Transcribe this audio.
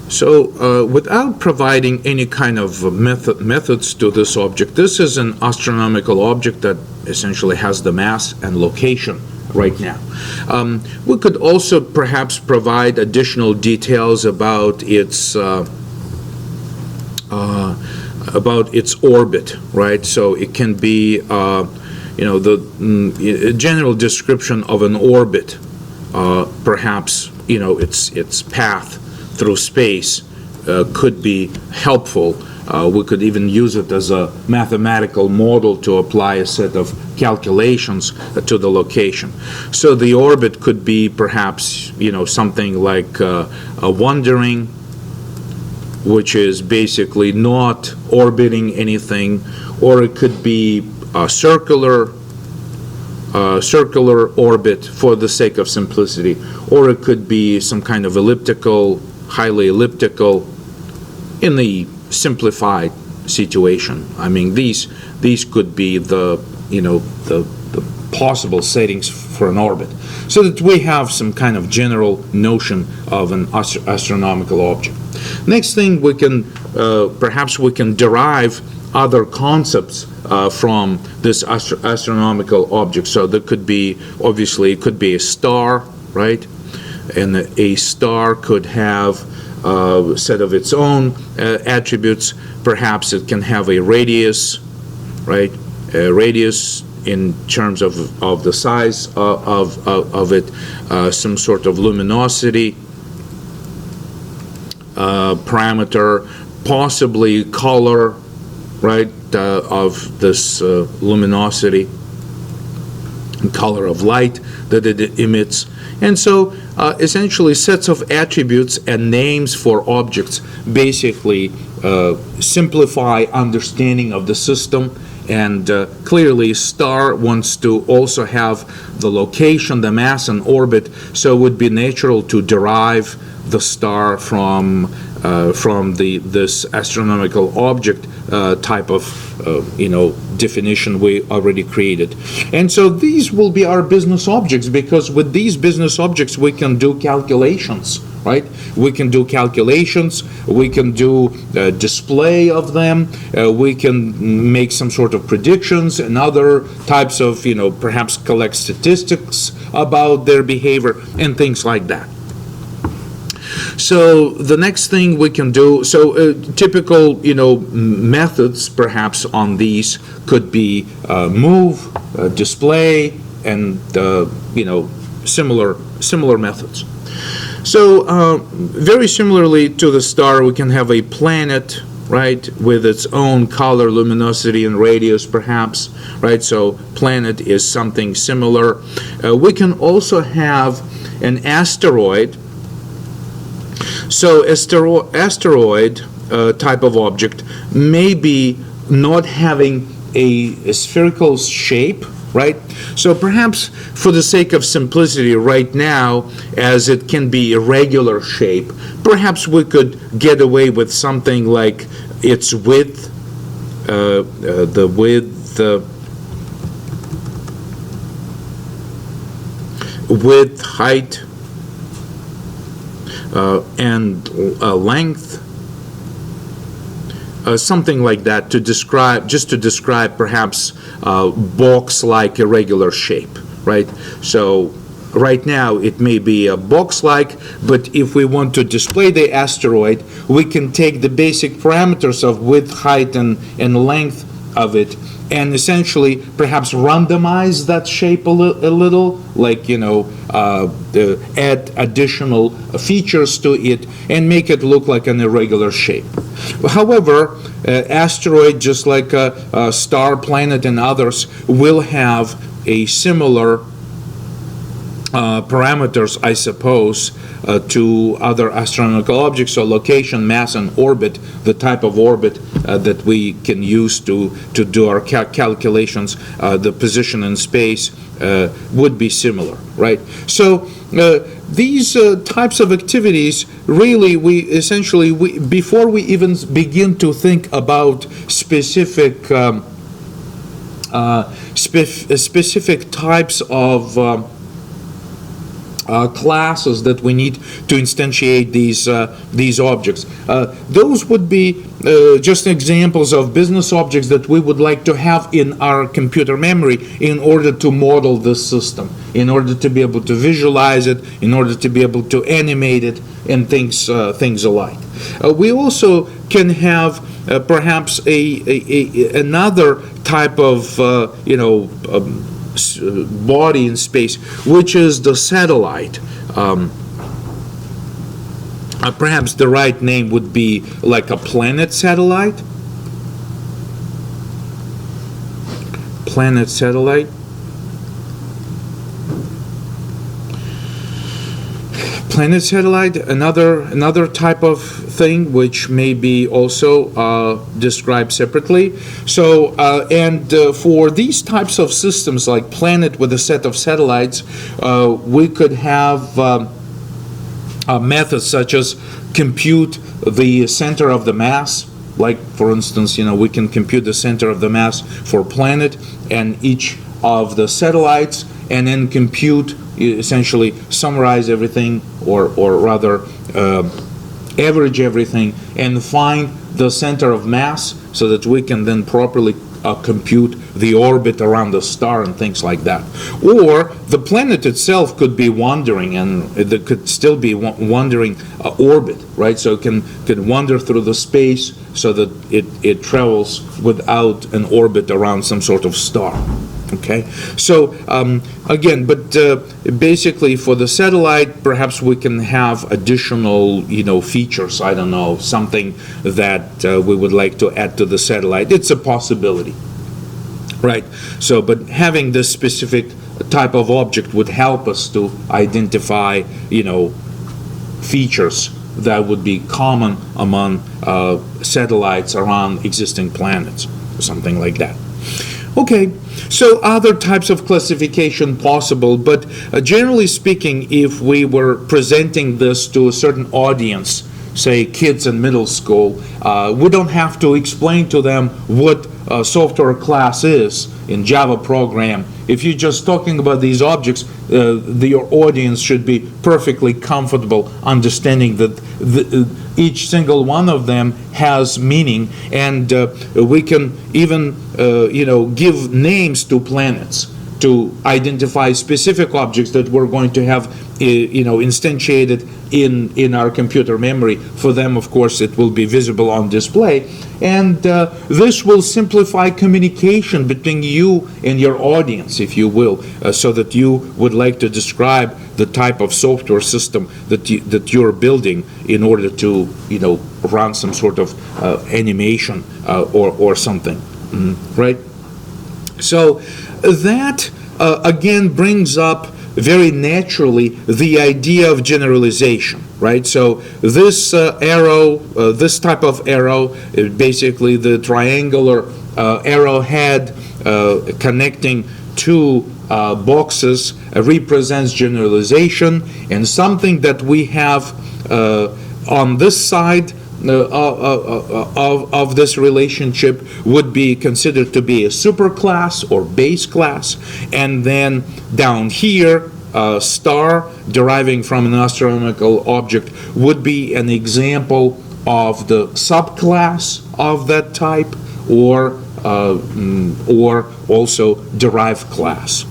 So without providing any kind of methods to this object, this is an astronomical object that essentially has the mass and location right now. We could also perhaps provide additional details about its orbit, right? So it can be, the general description of an orbit, perhaps, its path through space could be helpful. We could even use it as a mathematical model to apply a set of calculations to the location. So the orbit could be perhaps, something like a wandering, which is basically not orbiting anything, or it could be a circular orbit for the sake of simplicity, or it could be some kind of elliptical, highly elliptical in the simplified situation. I mean, these could be the possible settings for an orbit, so that we have some kind of general notion of an astronomical object. Next thing, we can perhaps we can derive other concepts from this astronomical object. So there could be, obviously, it could be a star, right? And a star could have a set of its own attributes. Perhaps it can have a radius, right? A radius in terms of the size of it, some sort of luminosity parameter, possibly color, right, of this luminosity, color of light that it emits. And so essentially sets of attributes and names for objects basically simplify understanding of the system. And clearly star wants to also have the location, the mass, and orbit, so it would be natural to derive the star from this astronomical object type of definition we already created. And so these will be our business objects, because with these business objects we can do calculations, right? We can do calculations, we can do display of them, we can make some sort of predictions and other types of, perhaps collect statistics about their behavior and things like that. So the next thing we can do, typical, methods perhaps on these could be move, display, and, similar methods. So very similarly to the star, we can have a planet, right, with its own color, luminosity, and radius perhaps, right? So planet is something similar. We can also have an asteroid. So asteroid type of object may be not having a spherical shape, right? So perhaps for the sake of simplicity right now, as it can be irregular shape, perhaps we could get away with something like its width, the width, height, and length, something like that, to describe perhaps box-like irregular shape, right? So right now it may be a box-like, but if we want to display the asteroid, we can take the basic parameters of width, height, and length of it, and essentially perhaps randomize that shape a little, like, add additional features to it and make it look like an irregular shape. However, asteroid, just like a star, planet, and others, will have a similar parameters, I suppose, to other astronomical objects, so location, mass, and orbit, the type of orbit that we can use to do our calculations, the position in space would be similar, right? So these types of activities, really, before we even begin to think about specific types of classes that we need to instantiate these objects. Those would be just examples of business objects that we would like to have in our computer memory in order to model this system, in order to be able to visualize it, in order to be able to animate it, and things alike. We also can have perhaps another type of body in space, which is the satellite. Perhaps the right name would be like a planet satellite. Planet satellite. Planet satellite, another type of thing which may be also described separately. So, for these types of systems, like planet with a set of satellites, we could have methods such as compute the center of the mass. Like, for instance, we can compute the center of the mass for planet and each of the satellites, and then compute, essentially summarize everything, or rather average everything, and find the center of mass so that we can then properly compute the orbit around the star and things like that. Or the planet itself could be wandering, and it could still be wandering orbit, right? So it can wander through the space so that it travels without an orbit around some sort of star. Okay, so again, but basically for the satellite, perhaps we can have additional, features. I don't know, something that we would like to add to the satellite. It's a possibility, right? So, but having this specific type of object would help us to identify, features that would be common among satellites around existing planets, or something like that. Okay, so other types of classification possible, but generally speaking, if we were presenting this to a certain audience, say kids in middle school, we don't have to explain to them what a software class is in Java program. If you're just talking about these objects, your audience should be perfectly comfortable understanding that each single one of them has meaning, and we can even give names to planets to identify specific objects that we're going to have instantiated in our computer memory. For them, of course, it will be visible on display, and this will simplify communication between you and your audience, if you will, so that you would like to describe the type of software system that you're building in order to run some sort of animation or something, right? So that again brings up very naturally the idea of generalization, right? So this arrow, this type of arrow, basically the triangular arrowhead connecting two boxes, represents generalization, and something that we have on this side of this relationship would be considered to be a superclass or base class, and then down here star deriving from an astronomical object would be an example of the subclass of that type, or also derived class.